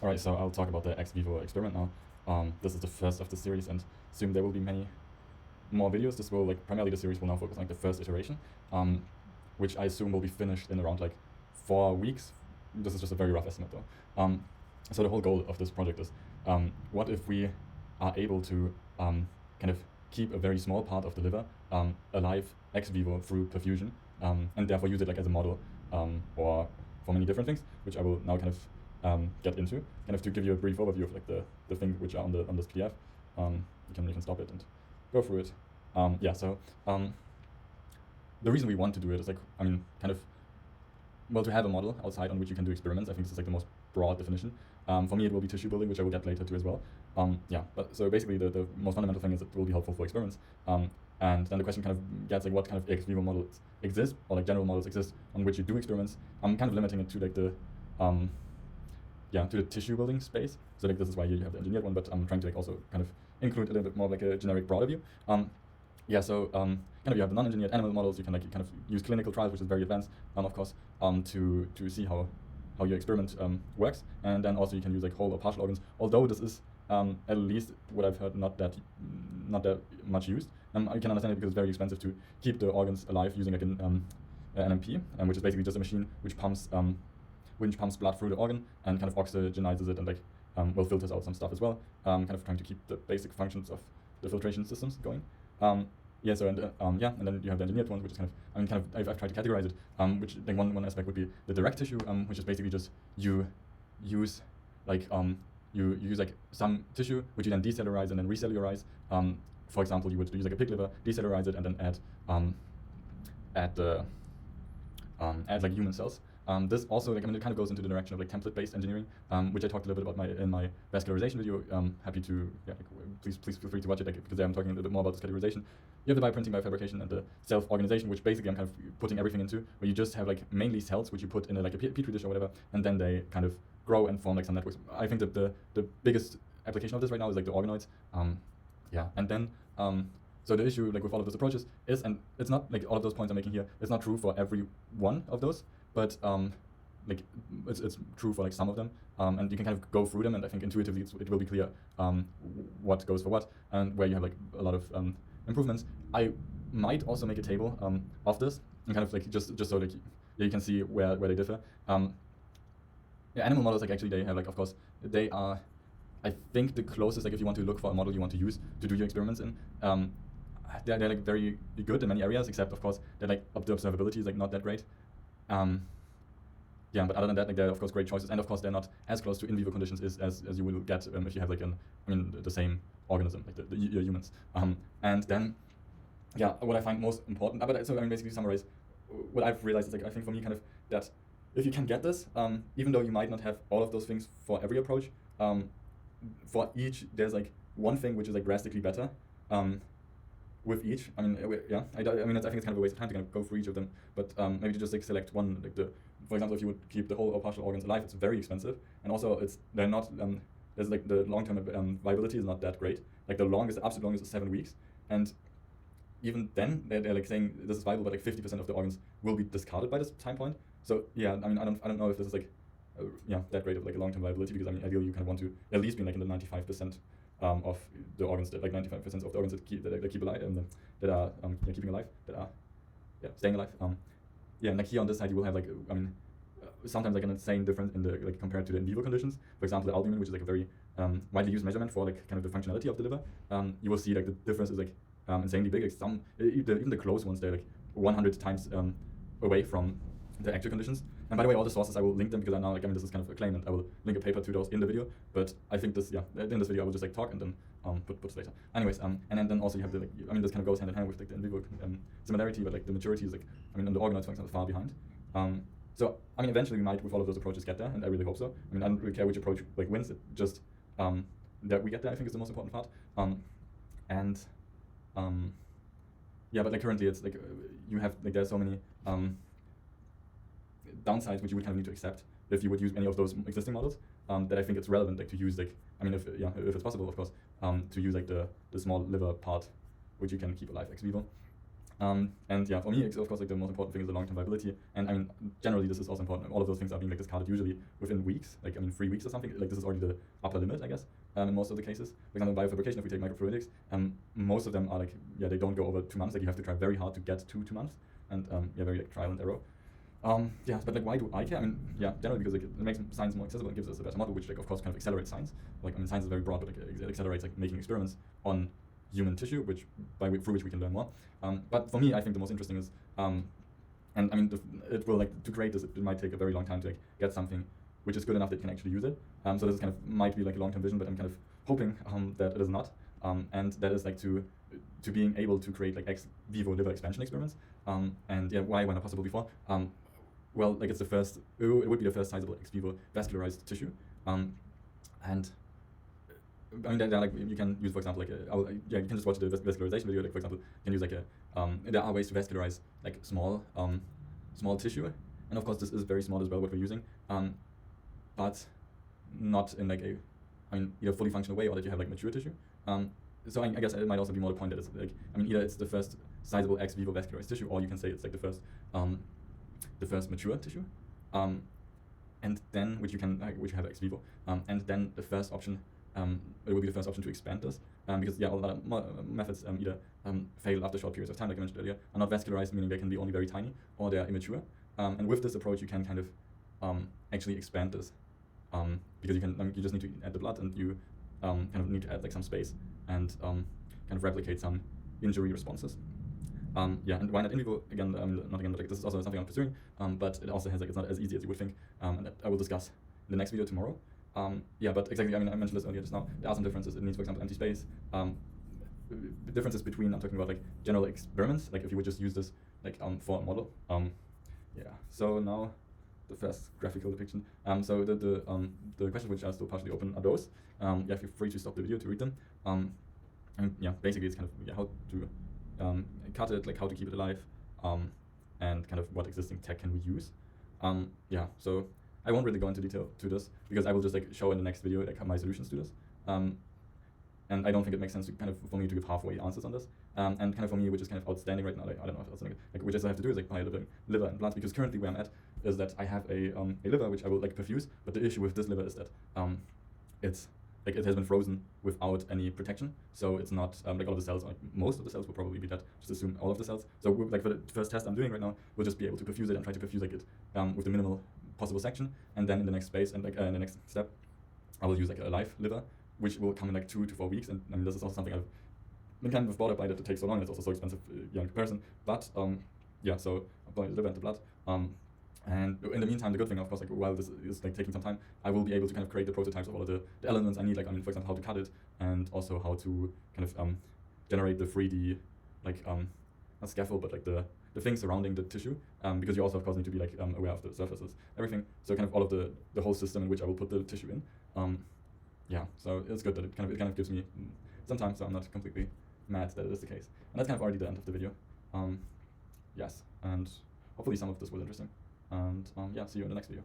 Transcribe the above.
All right, so I'll talk about the ex vivo experiment now. This is the first of the series, and soon there will be many more videos. This will primarily the series will now focus on the first iteration, which I assume will be finished in around 4 weeks. This is just a very rough estimate though. So the whole goal of this project is, what if we are able to kind of keep a very small part of the liver alive ex vivo through perfusion, and therefore use it as a model, or for many different things, which I will now kind of get into, kind of to give you a brief overview of the things which are on this PDF. You can stop it and go through it. The reason we want to do it is to have a model outside on which you can do experiments. I think this is the most broad definition. For me, it will be tissue building, which I will get later to as well. But so basically, the most fundamental thing is it will be helpful for experiments. And then the question kind of gets what kind of ex vivo models exist, or general models exist on which you do experiments. I'm kind of limiting it to to the tissue building space. So this is why you have the engineered one, but I'm trying to also kind of include a little bit more of a generic broader view. You have the non-engineered animal models. You can kind of use clinical trials, which is very advanced, of course, to see how your experiment works. And then also you can use whole or partial organs. Although this is at least what I've heard not that much used. You can understand it because it's very expensive to keep the organs alive using an NMP, which is basically just a machine which pumps blood through the organ and kind of oxygenizes it and filters out some stuff as well, kind of trying to keep the basic functions of the filtration systems going. And then you have the engineered ones, which is I've tried to categorize it, which one aspect would be the direct tissue, which is basically just you use some tissue which you then decellularize and then recellularize. For example, you would use a pig liver, decellularize it, and then add human cells. This also it kind of goes into the direction of template-based engineering, which I talked a little bit about in my vascularization video. Happy to please feel free to watch it because I'm talking a little bit more about this categorization. You have the bioprinting, biofabrication, and the self-organization, which basically I'm kind of putting everything into, where you just have mainly cells which you put in a petri dish or whatever, and then they kind of grow and form some networks. I think that the biggest application of this right now is the organoids. And then so the issue with all of those approaches is, and it's not all of those points I'm making here, it's not true for every one of those, but it's true for some of them, and you can kind of go through them, and I think intuitively it will be clear what goes for what, and where you have a lot of improvements. I might also make a table of this, and kind of just so you can see where they differ. Animal models actually they have of course they are, I think, the closest if you want to look for a model you want to use to do your experiments in. They're very good in many areas, except of course they're the observability is not that great. But other than that, there are of course great choices, and of course they're not as close to in vivo conditions as you will get if you have the same organism, the humans. And then what I find most important, basically to summarize, what I've realized is I think for me kind of that if you can get this, even though you might not have all of those things for every approach, for each there's one thing which is drastically better. With each, I think it's kind of a waste of time to kind of go through each of them, but maybe to just select one. For example, if you would keep the whole or partial organs alive, it's very expensive, and also they're not. There's the long-term viability is not that great. The absolute longest is 7 weeks, and even then they're saying this is viable, but 50% of the organs will be discarded by this time point. So I don't know if this is that great of a long-term viability, because ideally you kind of want to at least be in the 95%. Of the organs that 95% of the organs that keep alive and that are keeping alive, that are staying alive. And here on this side you will have sometimes an insane difference in the compared to the in vivo conditions. For example, the albumin, which is a very widely used measurement for kind of the functionality of the liver. You will see the difference is insanely big. Even the close ones, they're 100 times away from the actual conditions. And by the way, all the sources, I will link them because this is kind of a claim, and I will link a paper to those in the video. But I think in this video I will just talk and then put it later. Anyways, and then also you have this kind of goes hand in hand with the in vivo similarity, but the maturity is on the organoids, for example, far behind. So eventually we might with all of those approaches get there, and I really hope so. I don't really care which approach wins. It just that we get there, I think, is the most important part. But currently it's you have there are so many downsides which you would kind of need to accept if you would use any of those existing models, that I think it's relevant to use if it's possible, of course, to use the small liver part which you can keep alive ex vivo. And yeah, for me, of course, like the most important thing is the long-term viability. And I mean, generally, this is also important. All of those things are being like discarded usually within weeks, like I mean, 3 weeks or something. Like this is already the upper limit, I guess, in most of the cases. For example, biofabrication, if we take microfluidics, most of them are like, yeah, they don't go over 2 months. Like you have to try very hard to get to 2 months, and yeah, very like trial and error. Yeah, but like, why do I care? I mean, yeah, generally because like, it makes science more accessible and gives us a better model, which like of course kind of accelerates science. Like I mean, science is very broad, but like, it accelerates like making experiments on human tissue, which through which we can learn more. But for me, I think the most interesting is, and I mean, it will like to create this. It might take a very long time to like get something which is good enough that you can actually use it. So this is kind of might be like a long-term vision, but I'm kind of hoping that it is not, and that is like to being able to create like ex vivo liver expansion experiments. And yeah, why not possible before? Well, like it's the first. It would be the first sizable ex vivo vascularized tissue, and I mean, they're like you can use, for example, like yeah, you can just watch the vascularization video. Like for example, you can use like there are ways to vascularize like small tissue, and of course this is very small as well what we're using, but not in like I mean either fully functional way or that you have like mature tissue. So I guess it might also be more the point that it's like I mean either it's the first sizable ex vivo vascularized tissue, or you can say it's like the first mature tissue, and then which you have ex vivo, and then the first option. It will be the first option to expand this, because yeah, all other methods either fail after short periods of time, like I mentioned earlier, are not vascularized, meaning they can be only very tiny, or they are immature. And with this approach, you can kind of actually expand this, because you can you just need to add the blood, and you kind of need to add like some space and kind of replicate some injury responses. Yeah, and why not in vivo? Again, not again, but like this is also something I'm pursuing. But it also has like it's not as easy as you would think, and that I will discuss in the next video tomorrow. Yeah, but exactly, I mean, I mentioned this earlier just now. There are some differences. It needs, for example, empty space. Differences between, I'm talking about like general experiments, like if you would just use this like for a model. Yeah, so now the first graphical depiction. So the questions which are still partially open are those. Yeah, feel free to stop the video to read them. And yeah, basically it's kind of how to cut it, like how to keep it alive, and kind of what existing tech can we use. Yeah, so I won't really go into detail to this because I will just like show in the next video like my solutions to this. And I don't think it makes sense to kind of for me to give halfway answers on this. And kind of for me, which is kind of outstanding right now, like I don't know if outstanding, like which I have to do is like buy a liver and blood, because currently where I'm at is that I have a liver which I will like perfuse, but the issue with this liver is that it's like it has been frozen without any protection, so it's not like all of the cells, like most of the cells will probably be dead. Just assume all of the cells. So like for the first test I'm doing right now, we'll just be able to perfuse it and try to perfuse like it with the minimal possible section, and then in the next space and like in the next step, I will use like a live liver, which will come in like 2 to 4 weeks. And I mean this is also something I've been kind of bothered by, that it takes so long. And it's also so expensive in comparison. But yeah, so I'll buy the liver and the blood. And in the meantime, the good thing, of course, like while this is like taking some time, I will be able to kind of create the prototypes of all of the elements I need. Like I mean, for example, how to cut it, and also how to kind of generate the 3D like not scaffold, but like the things surrounding the tissue, because you also of course need to be like aware of the surfaces, everything. So kind of all of the whole system in which I will put the tissue in. Yeah, so it's good that it kind of gives me some time, so I'm not completely mad that it is the case. And that's kind of already the end of the video. Yes, and hopefully some of this was interesting. And yeah, see you in the next video.